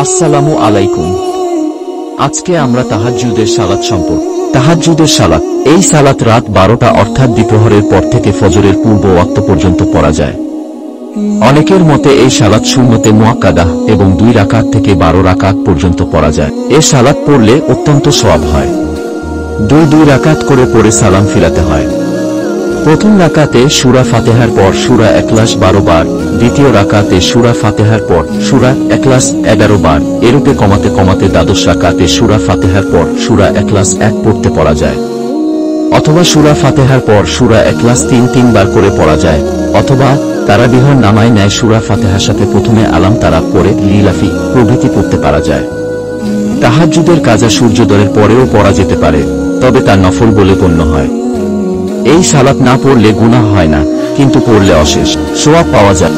আসসালামু আলাইকুম। আজকে আমরা তাহাজ্জুদের সালাত সম্পর্কে। তাহাজ্জুদের সালাত, এই সালাত রাত 12টা অর্থাৎ দ্বিপ্রহরের পর থেকে ফজরের পূর্ব ওয়াক্ত পর্যন্ত পড়া যায়। অনেকের মতে এই সালাত সুন্নতে মুআক্কাদাহ এবং 2 রাকাত থেকে 12 রাকাত পর্যন্ত পড়া যায়। এই সালাত পড়লে অত্যন্ত সওয়াব হয়। 2 রাকাত করে পড়ে সালাম ফিরাতে হয়। প্রথম রাকাতে সূরা ফাতিহার পর সূরা ইখলাস 12 বার, দ্বিতীয় রাকাতে সূরা ফাতিহার পর সূরা ইখলাস 11 বার, এরূপে কমাতে কমাতে দ্বাদশ রাকাতে সূরা ফাতিহার পর সূরা ইখলাস 1 পড়তে পড়া যায়। অথবা সূরা ফাতিহার পর সূরা ইখলাস 3 বার করে পড়া যায়। অথবা তারাবিহর নামায় নেয় সূরা ফাতিহার সাথে প্রথমে আলাম তারা পড়ে লিলাফি প্রভৃতি পড়তে পারা যায়। তাহাজ্জুদের কাজা সূর্যোদয়ের পরেও পড়া যেতে পারে, তবে তা নফল বলে গণ্য হয়। এই সালাত না পড়লে গুনাহ হয় না, কিন্তু পড়লে অশেষ সওয়াব পাওয়া যায়।